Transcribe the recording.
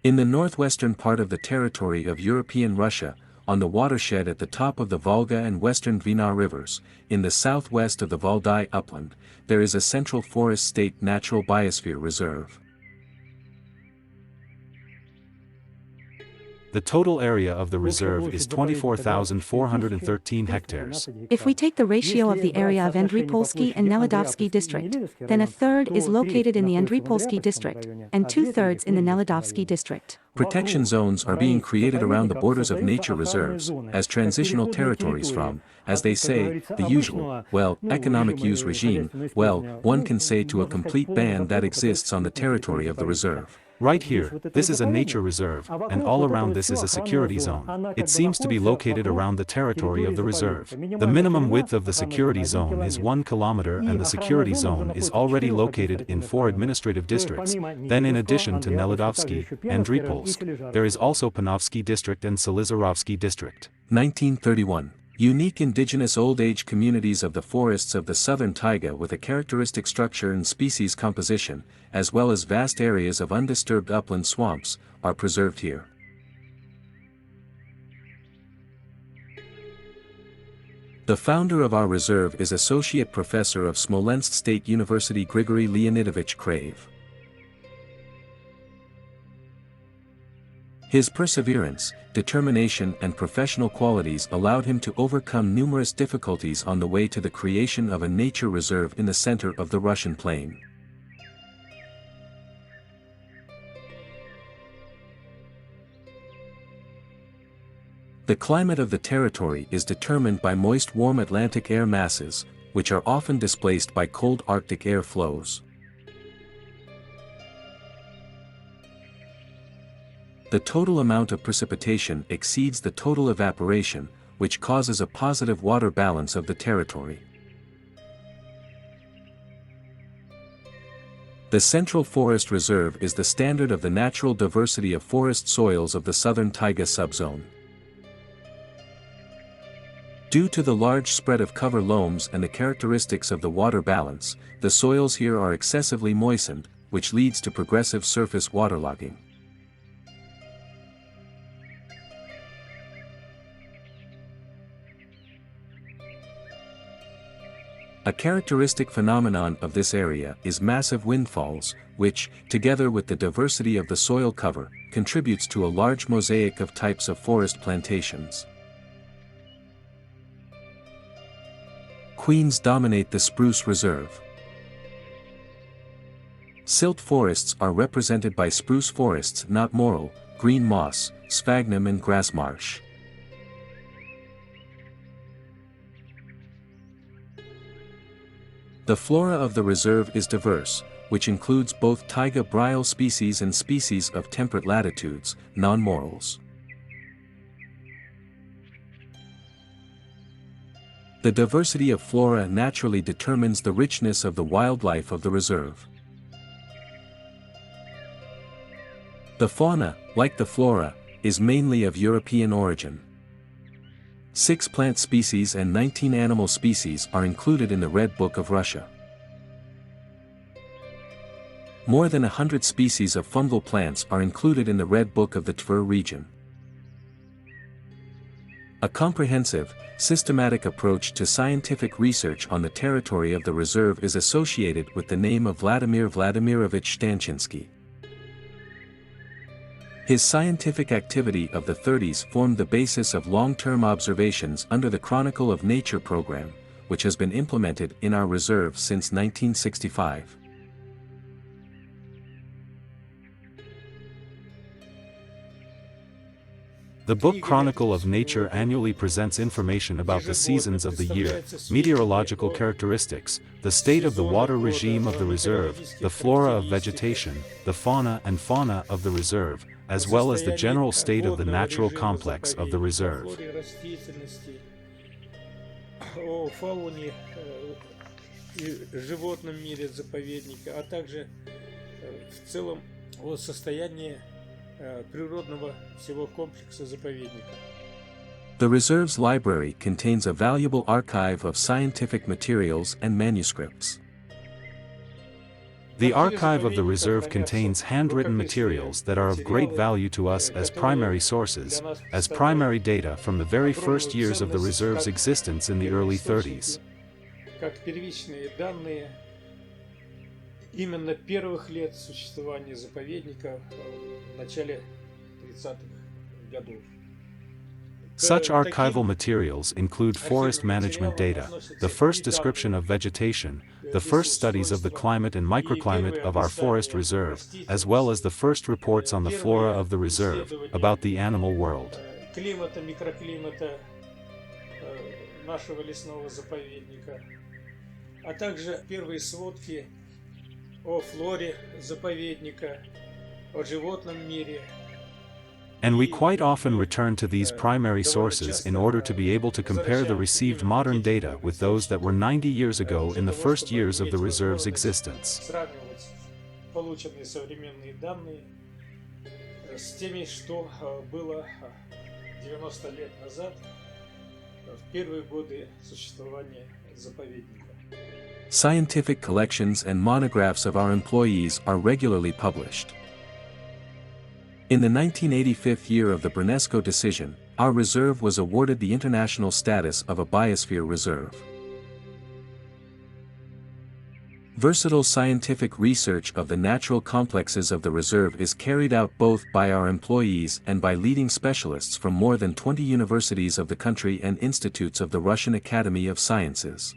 In the northwestern part of the territory of European Russia, on the watershed at the top of the Volga and western Dvina rivers, in the southwest of the Valdai upland, there is a Central Forest State Natural Biosphere Reserve. The total area of the reserve is 24,413 hectares. If we take the ratio of the area of Andripolsky and Neladovsky district, then a third is located in the Andripolsky district, and two-thirds in the Neladovsky district. Protection zones are being created around the borders of nature reserves, as transitional territories from, as they say, the usual, economic use regime, one can say to a complete ban that exists on the territory of the reserve. Right here, this is a nature reserve, and all around this is a security zone. It seems to be located around the territory of the reserve. The minimum width of the security zone is 1 kilometer and the security zone is already located in 4 administrative districts. Then in addition to Neladovsky, Andripolsk, there is also Panovsky district and Selizarovsky district. 1931. Unique indigenous old-age communities of the forests of the southern taiga with a characteristic structure and species composition, as well as vast areas of undisturbed upland swamps, are preserved here. The founder of our reserve is Associate Professor of Smolensk State University Grigory Leonidovich Krave. His perseverance, determination and professional qualities allowed him to overcome numerous difficulties on the way to the creation of a nature reserve in the center of the Russian plain. The climate of the territory is determined by moist warm Atlantic air masses, which are often displaced by cold Arctic air flows. The total amount of precipitation exceeds the total evaporation, which causes a positive water balance of the territory. The Central Forest Reserve is the standard of the natural diversity of forest soils of the southern taiga subzone. Due to the large spread of cover loams and the characteristics of the water balance, the soils here are excessively moistened, which leads to progressive surface waterlogging. A characteristic phenomenon of this area is massive windfalls, which, together with the diversity of the soil cover, contributes to a large mosaic of types of forest plantations. Queens dominate the spruce reserve. Silt forests are represented by spruce forests, not moral, green moss, sphagnum and grass marsh. The flora of the reserve is diverse, which includes both taiga bryal species and species of temperate latitudes, non-morals. The diversity of flora naturally determines the richness of the wildlife of the reserve. The fauna, like the flora, is mainly of European origin. 6 plant species and 19 animal species are included in the Red Book of Russia. More than 100 species of fungal plants are included in the Red Book of the Tver region. A comprehensive, systematic approach to scientific research on the territory of the reserve is associated with the name of Vladimir Vladimirovich Stanchinsky. His scientific activity of the 30s formed the basis of long-term observations under the Chronicle of Nature program, which has been implemented in our reserve since 1965. The book Chronicle of Nature annually presents information about the seasons of the year, meteorological characteristics, the state of the water regime of the reserve, the flora of vegetation, the fauna and fauna of the reserve, as well as the general state of the natural complex of the reserve. О фауне и животном мире заповедника, а также в целом о состоянии природного всего комплекса заповедника. The reserve's library contains a valuable archive of scientific materials and manuscripts. The archive of the reserve contains handwritten materials that are of great value to us as primary sources, as primary data from the very first years of the reserve's existence in the early 30s. Как первичные данные именно первых лет существования заповедника в начале 30-х годов. Such archival materials include forest management data, the first description of vegetation, the first studies of the climate and microclimate of our forest reserve, as well as the first reports on the flora of the reserve, about the animal world. Климата, микроклимата нашего лесного заповедника, а также первые сводки о флоре заповедника, о животном мире. And we quite often return to these primary sources in order to be able to compare the received modern data with those that were 90 years ago in the first years of the reserve's existence. Сравнивать полученные современные данные с теми, что было 90 лет назад, в первые годы существования заповедника. Scientific collections and monographs of our employees are regularly published. In the 1985 year of the Brunetsco decision, our reserve was awarded the international status of a biosphere reserve. Versatile scientific research of the natural complexes of the reserve is carried out both by our employees and by leading specialists from more than 20 universities of the country and institutes of the Russian Academy of Sciences.